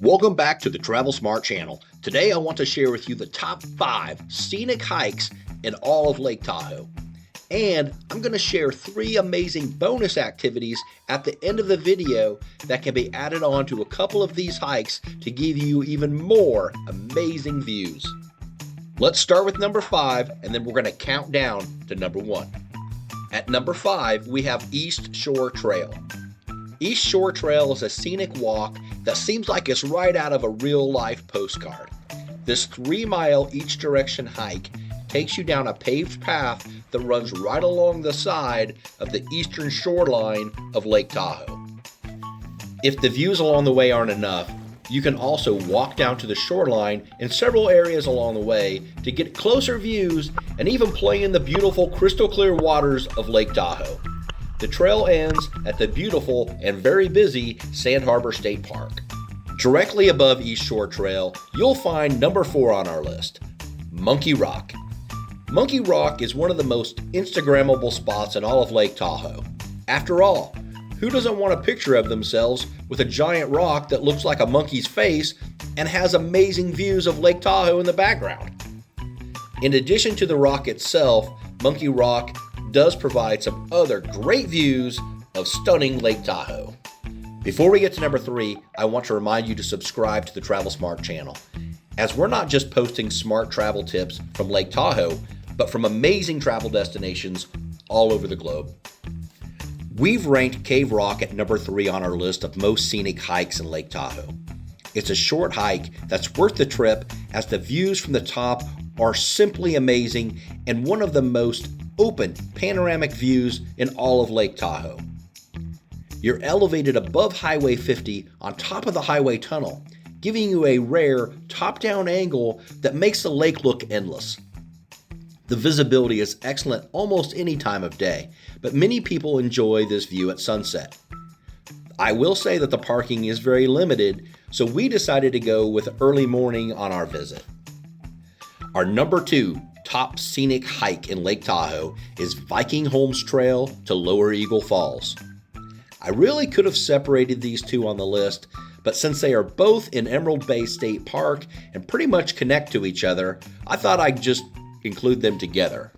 Welcome back to the Travel Smart channel. Today I want to share with you the top 5 scenic hikes in all of Lake Tahoe. And I'm going to share 3 amazing bonus activities at the end of the video that can be added on to a couple of these hikes to give you even more amazing views. Let's start with number 5 and then we're going to count down to number 1. At number 5 we have East Shore Trail. East Shore Trail is a scenic walk that seems like it's right out of a real-life postcard. This 3-mile each direction hike takes you down a paved path that runs right along the side of the eastern shoreline of Lake Tahoe. If the views along the way aren't enough, you can also walk down to the shoreline in several areas along the way to get closer views and even play in the beautiful crystal clear waters of Lake Tahoe. The trail ends at the beautiful and very busy Sand Harbor State Park. Directly above East Shore Trail, you'll find number 4 on our list, Monkey Rock. Monkey Rock is one of the most Instagrammable spots in all of Lake Tahoe. After all, who doesn't want a picture of themselves with a giant rock that looks like a monkey's face and has amazing views of Lake Tahoe in the background? In addition to the rock itself, Monkey Rock does provide some other great views of stunning Lake Tahoe. Before we get to number 3, I want to remind you to subscribe to the Travel Smart channel, as we're not just posting smart travel tips from Lake Tahoe, but from amazing travel destinations all over the globe. We've ranked Cave Rock at number 3 on our list of most scenic hikes in Lake Tahoe. It's a short hike that's worth the trip, as the views from the top are simply amazing and one of the most open panoramic views in all of Lake Tahoe. You're elevated above Highway 50 on top of the highway tunnel, giving you a rare top-down angle that makes the lake look endless. The visibility is excellent almost any time of day, but many people enjoy this view at sunset. I will say that the parking is very limited, so we decided to go with early morning on our visit. Our number 2 top scenic hike in Lake Tahoe is Vikingsholm Trail to Lower Eagle Falls. I really could have separated these two on the list, but since they are both in Emerald Bay State Park and pretty much connect to each other, I thought I'd just include them together.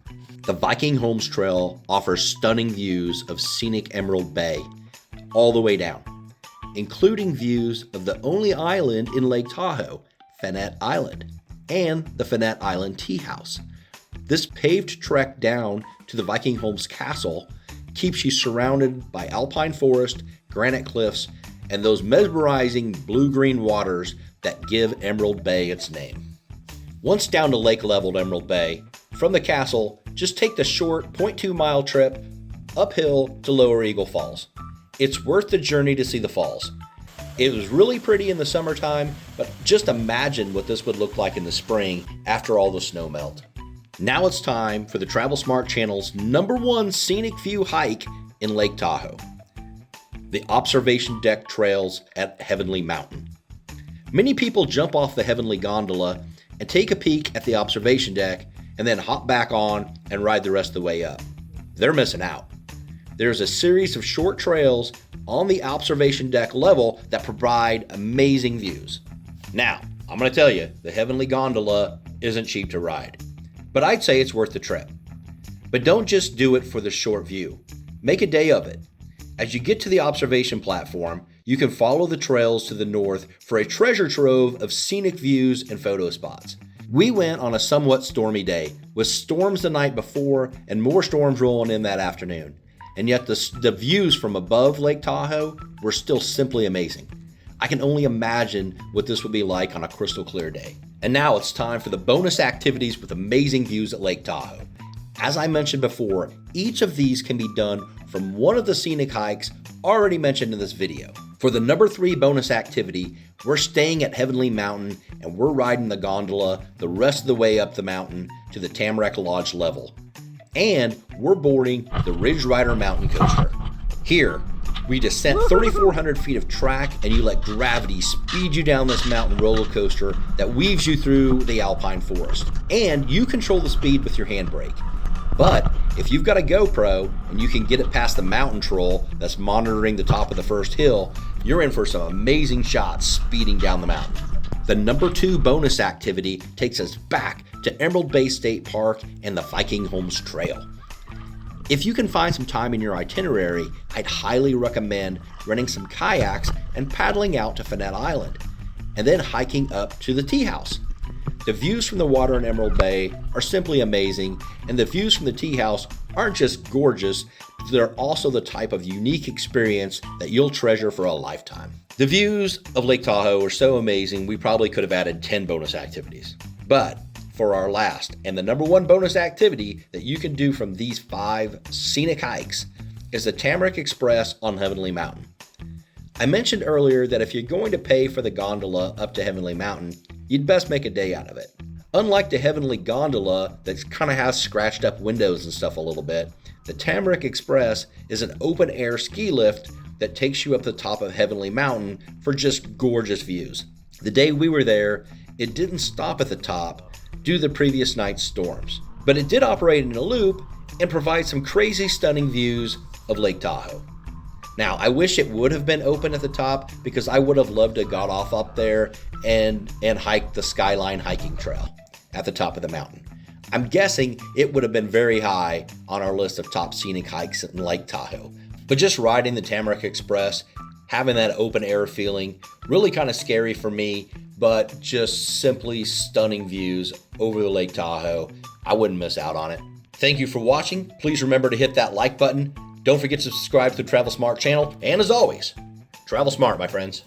The Vikingsholm Trail offers stunning views of scenic Emerald Bay all the way down, including views of the only island in Lake Tahoe, Fannette Island, and the Fannette Island Tea House. This paved trek down to the Vikingsholm's castle keeps you surrounded by alpine forest, granite cliffs, and those mesmerizing blue-green waters that give Emerald Bay its name. Once down to lake-leveled Emerald Bay, from the castle, just take the short 0.2-mile trip uphill to Lower Eagle Falls. It's worth the journey to see the falls. It was really pretty in the summertime, but just imagine what this would look like in the spring after all the snow melt. Now it's time for the Travel Smart channel's number 1 scenic view hike in Lake Tahoe, the observation deck trails at Heavenly Mountain. Many people jump off the Heavenly Gondola and take a peek at the observation deck and then hop back on and ride the rest of the way up. They're missing out. There's a series of short trails on the observation deck level that provide amazing views. Now, I'm going to tell you, the Heavenly Gondola isn't cheap to ride, but I'd say it's worth the trip. But don't just do it for the short view. Make a day of it. As you get to the observation platform, you can follow the trails to the north for a treasure trove of scenic views and photo spots. We went on a somewhat stormy day, with storms the night before and more storms rolling in that afternoon. And yet the views from above Lake Tahoe were still simply amazing. I can only imagine what this would be like on a crystal clear day. And now it's time for the bonus activities with amazing views at Lake Tahoe. As I mentioned before, each of these can be done from one of the scenic hikes already mentioned in this video. For the number 3 bonus activity, we're staying at Heavenly Mountain and we're riding the gondola the rest of the way up the mountain to the Tamarack Lodge level. And we're boarding the Ridge Rider Mountain Coaster. Here, we descend 3,400 feet of track and you let gravity speed you down this mountain roller coaster that weaves you through the alpine forest. And you control the speed with your handbrake. But If you've got a GoPro and you can get it past the mountain troll that's monitoring the top of the first hill, you're in for some amazing shots speeding down the mountain. The number 2 bonus activity takes us back to Emerald Bay State Park and the Vikingsholm Trail. If you can find some time in your itinerary, I'd highly recommend renting some kayaks and paddling out to Finette Island, and then hiking up to the tea house. The views from the water in Emerald Bay are simply amazing, and the views from the tea house aren't just gorgeous, but they're also the type of unique experience that you'll treasure for a lifetime. The views of Lake Tahoe are so amazing, we probably could have added 10 bonus activities. But for our last and the number 1 bonus activity that you can do from these 5 scenic hikes is the Tamarack Express on Heavenly Mountain. I mentioned earlier that if you're going to pay for the gondola up to Heavenly Mountain, you'd best make a day out of it. Unlike the Heavenly Gondola that kind of has scratched up windows and stuff a little bit, the Tamarack Express is an open air ski lift that takes you up the top of Heavenly Mountain for just gorgeous views. The day we were there, it didn't stop at the top due to the previous night's storms, but it did operate in a loop and provide some crazy stunning views of Lake Tahoe. Now, I wish it would have been open at the top because I would have loved to have got off up there and hiked the Skyline hiking trail at the top of the mountain. I'm guessing it would have been very high on our list of top scenic hikes in Lake Tahoe. But just riding the Tamarack Express, having that open air feeling, really kind of scary for me, but just simply stunning views over the Lake Tahoe. I wouldn't miss out on it. Thank you for watching. Please remember to hit that like button. Don't forget to subscribe to the Travel Smart channel. And as always, travel smart, my friends.